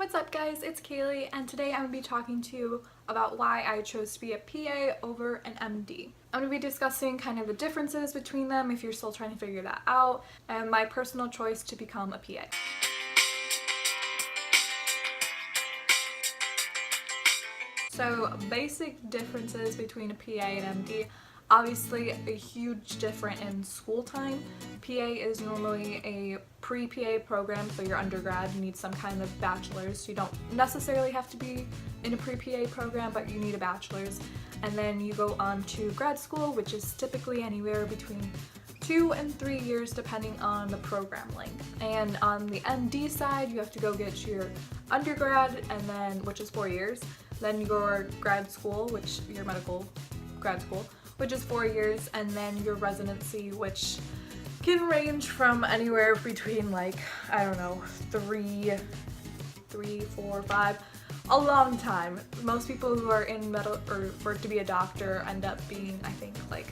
What's up guys, it's Kaylee and today I'm going to be talking to you about why I chose to be a PA over an MD. I'm going to be discussing kind of the differences between them if you're still trying to figure that out, and my personal choice to become a PA. So basic differences between a PA and MD. Obviously a huge difference in school time. PA is normally a pre-PA program for your undergrad. You need some kind of bachelor's. You don't necessarily have to be in a pre-PA program, but you need a bachelor's. And then you go on to grad school, which is typically anywhere between 2 and 3 years depending on the program length. And on the MD side, you have to go get your undergrad, and then which is 4 years. Then your grad school, which your medical grad school, which is 4 years, and then your residency, which can range from anywhere between like, I don't know, 3, 4, 5, a long time. Most people who are in or work to be a doctor end up being, I think, like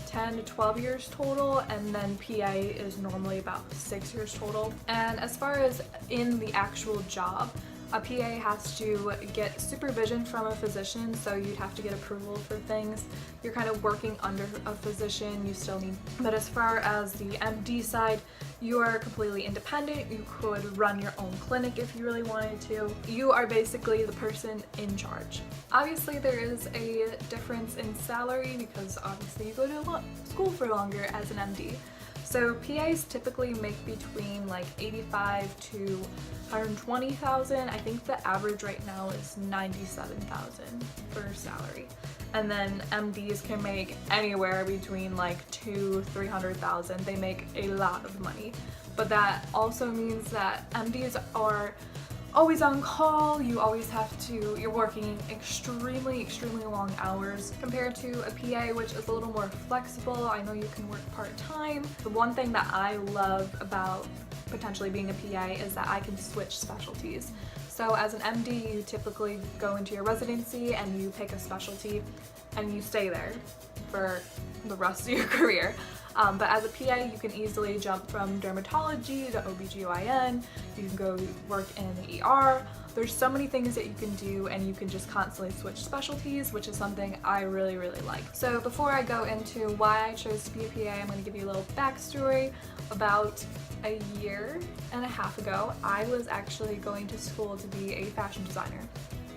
10 to 12 years total, and then PA is normally about 6 years total. And as far as in the actual job, a PA has to get supervision from a physician, so you'd have to get approval for things. You're kind of working under a physician, you still need. But as far as the MD side, you are completely independent. You could run your own clinic if you really wanted to. You are basically the person in charge. Obviously there is a difference in salary because obviously you go to school for longer as an MD. So PAs typically make between like 85 to 120,000. I think the average right now is 97,000 for salary. And then MDs can make anywhere between like 200,000 to 300,000. They make a lot of money. But that also means that MDs are always on call. You always have to, you're working extremely long hours compared to a PA, which is a little more flexible. I know you can work part-time. The one thing that I love about potentially being a PA is that I can switch specialties. So as an MD, you typically go into your residency and you pick a specialty and you stay there for the rest of your career. But as a PA, you can easily jump from dermatology to OBGYN, you can go work in the ER. There's so many things that you can do, and you can just constantly switch specialties, which is something I really like. So before I go into why I chose to be a PA, I'm going to give you a little backstory. About a year and a half ago, I was actually going to school to be a fashion designer.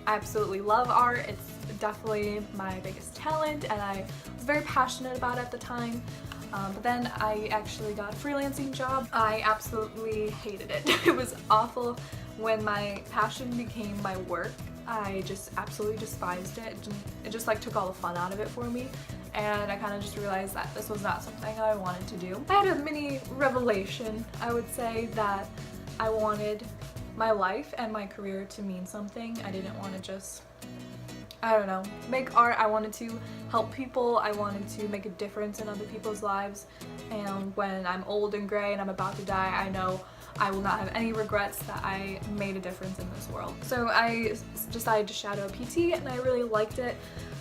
I absolutely love art. It's definitely my biggest talent, and I was very passionate about it at the time. But then I actually got a freelancing job. I absolutely hated it. It was awful. When my passion became my work, I just absolutely despised it. It just like took all the fun out of it for me, and I kind of just realized that this was not something I wanted to do. I had a mini revelation, I would say, that I wanted my life and my career to mean something. I didn't want to just, I don't know, make art. I wanted to help people. I wanted to make a difference in other people's lives. And when I'm old and gray and I'm about to die, I know I will not have any regrets that I made a difference in this world. So I decided to shadow PT, and I really liked it.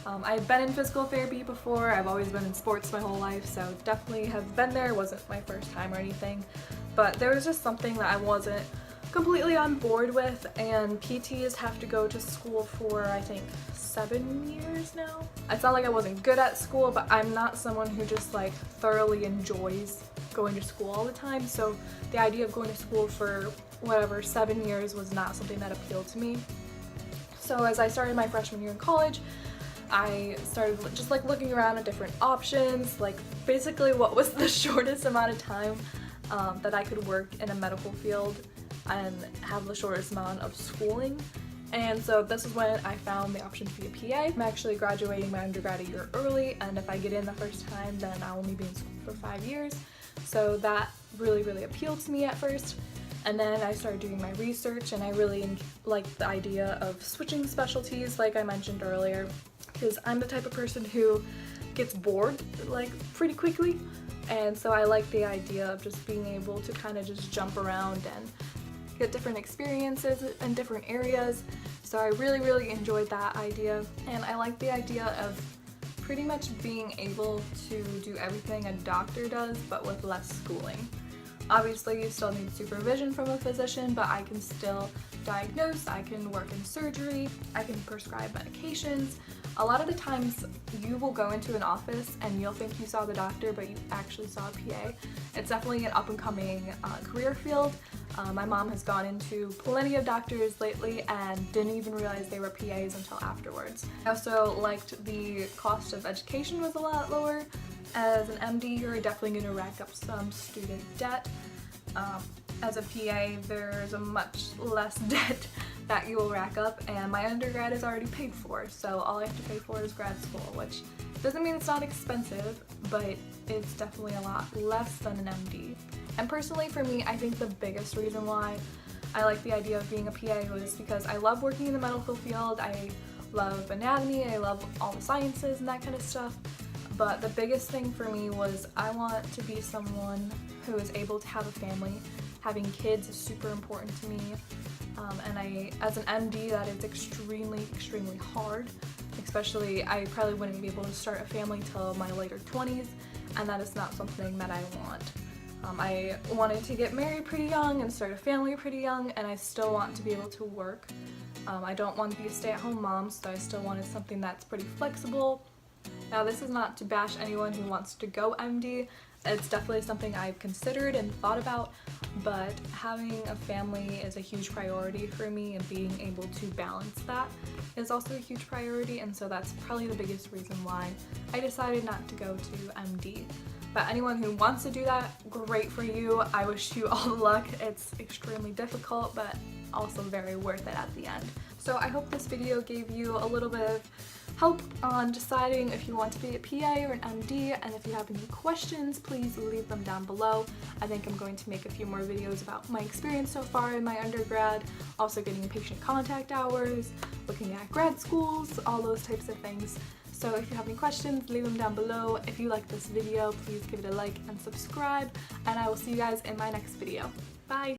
I had been in physical therapy before. I've always been in sports my whole life, so definitely have been there. It wasn't my first time or anything. But there was just something that I wasn't completely on board with, and PTs have to go to school for, I think, 7 years now. It's not like I wasn't good at school, but I'm not someone who just like thoroughly enjoys going to school all the time, so the idea of going to school for whatever 7 years was not something that appealed to me. So as I started my freshman year in college, I started just like looking around at different options, like basically what was the shortest amount of time that I could work in a medical field and have the shortest amount of schooling. And so this is when I found the option to be a PA. I'm actually graduating my undergrad a year early, and if I get in the first time, then I'll only be in school for 5 years. So that really appealed to me at first. And then I started doing my research, and I really liked the idea of switching specialties, like I mentioned earlier, because I'm the type of person who gets bored like pretty quickly. And so I like the idea of just being able to kind of just jump around and get different experiences in different areas. So I really enjoyed that idea, and I like the idea of pretty much being able to do everything a doctor does, but with less schooling. Obviously you still need supervision from a physician, but I can still diagnose, I can work in surgery, I can prescribe medications. A lot of the times you will go into an office and you'll think you saw the doctor, but you actually saw a PA. It's definitely an up-and-coming career field. My mom has gone into plenty of doctors lately and didn't even realize they were PAs until afterwards. I also liked the cost of education was a lot lower. As an MD, you're definitely going to rack up some student debt. As a PA, there's a much less debt that you will rack up, and my undergrad is already paid for, so all I have to pay for is grad school, which doesn't mean it's not expensive, but it's definitely a lot less than an MD. And personally for me, I think the biggest reason why I like the idea of being a PA was because I love working in the medical field. I love anatomy, I love all the sciences and that kind of stuff. But the biggest thing for me was I want to be someone who is able to have a family. Having kids is super important to me. And as an MD, that is extremely hard. Especially, I probably wouldn't be able to start a family till my later 20s, and that is not something that I want. I wanted to get married pretty young and start a family pretty young, and I still want to be able to work. I don't want to be a stay-at-home mom, so I still wanted something that's pretty flexible. Now, this is not to bash anyone who wants to go MD. It's definitely something I've considered and thought about, but having a family is a huge priority for me, and being able to balance that is also a huge priority, and so that's probably the biggest reason why I decided not to go to MD. But anyone who wants to do that, great for you. I wish you all the luck. It's extremely difficult, but also very worth it at the end. So I hope this video gave you a little bit of help on deciding if you want to be a PA or an MD, and if you have any questions, please leave them down below. I think I'm going to make a few more videos about my experience so far in my undergrad, also getting patient contact hours, looking at grad schools, all those types of things. So if you have any questions, leave them down below. If you like this video, please give it a like and subscribe, and I will see you guys in my next video. Bye!